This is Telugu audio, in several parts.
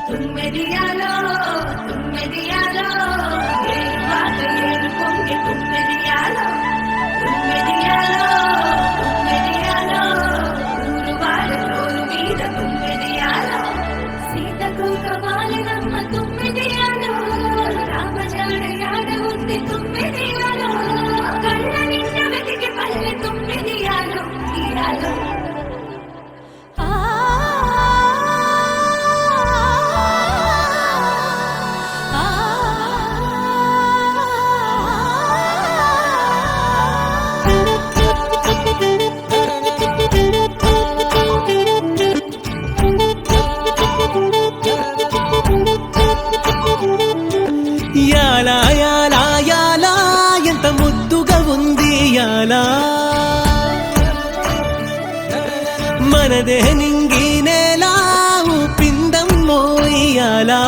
తుమ్మెదియాలో తుమ్మెదియాలో ఏరువాక ఏరు పొంగి తుమ్మెదియాలో తుమ్మెదియాలో తుమ్మెదియాలో ఊరువాడ నోరు మీద తుమ్మెదియాలో సీతకు కవాలినమ్మ తుమ్మెదియాలో రామజాడ ఉంది తుమ్మెదియాలో కళ్ళ నిండా వెతికి పల్లె తుమ్మెదియాలో ఇయాలో యాలా యాలా యాలా ఎంత ముద్దుగా ఉంది యాలా మనదే నింగి నేలా ఊపిందం మోయాలా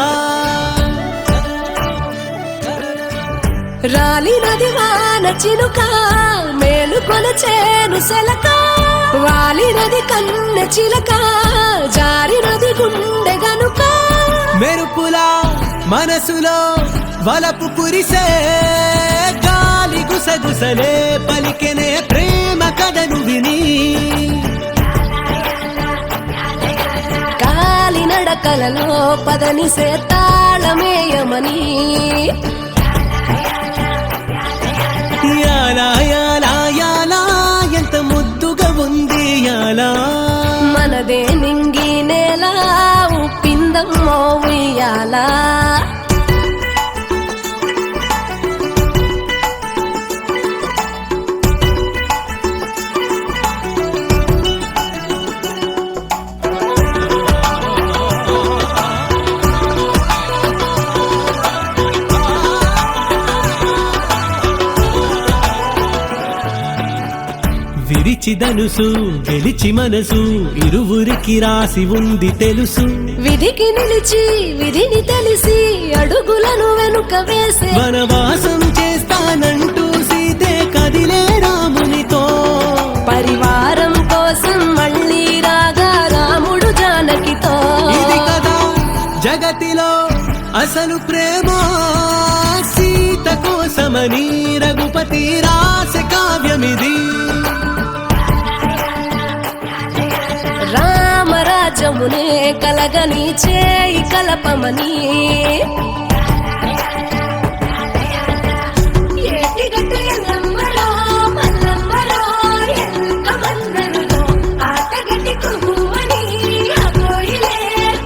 రాలినది వాన చినుక మేలు కొలచేను సెలక వాలినది కన్నె చిలక జారినది గుండె గనుక మెరుపులా మనసులో వలపు కురిసే గాలి గుసగుసలే పలికెనే ప్రేమ కథను విని కాలి నడకలలో పదని సేతాళమేయమని యాలా యాలా యాలా ఎంత ముద్దుగా ఉంది యాలా మనదే నింగి నేల ఉప్పిందమ్మో ఉయ్యాలా విరిచి ధనుసు గెలిచి మనసు ఇరువురికి రాసి ఉంది తెలుసు విధికి నిలిచి విధిని తెలిసి అడుగులను వెనుక వేసే వనవాసం చేస్తానంటూ సీతే కదిలే రామునితో పరివారం కోసం మళ్ళీ రాగా రాముడు జానకితో ఇది కదా జగతిలో అసలు ప్రేమ సీత కోసమని రఘుపతి రాసే కావ్యమిది రామరాజమునే కలగని చేయి కలపమని ఏటిగట్టు ఎల్లమ్మలో మల్లమ్మలో ఎన్నుక బందరులో ఆటగట్టి కుహుమని ఆ కోయిలే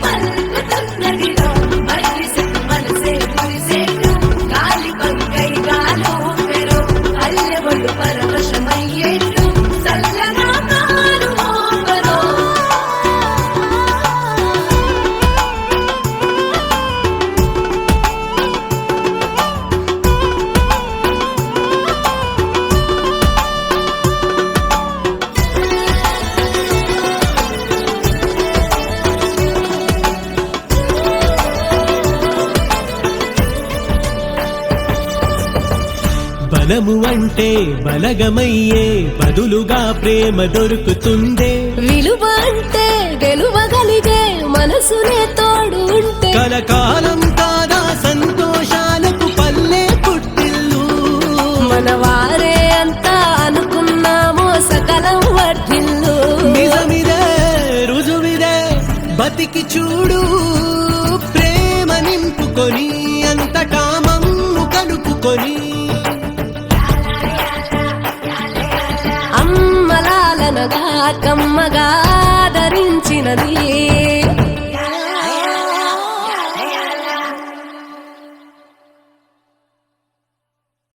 పలుకుతున్నదిలో మరిసెట్టు మనసే మురిసేటు గాలి పంకై గాలో పెరు అల్లెవడు పరవశమయ్యేట్టు చల్లగా కాలు మోపరో బలము అంటే బలగమయ్యే బదులుగా ప్రేమ దొరుకుతుందే విలువ అంటే గెలువగలిగే మనసునే తోడు ఉంటే కలకాలం కాదా సంతోషాలకు పల్లె పుట్టిల్లు మన వారే అంతా అనుకున్నామో సకలం వర్ధిల్లు నిజమిదే రుజువిదే బతికి చూడు ప్రేమ నింపుకొని అంతటా మమ్ము కలుపుకొని అమ్మలాలనగా కమ్మగా ధరించినది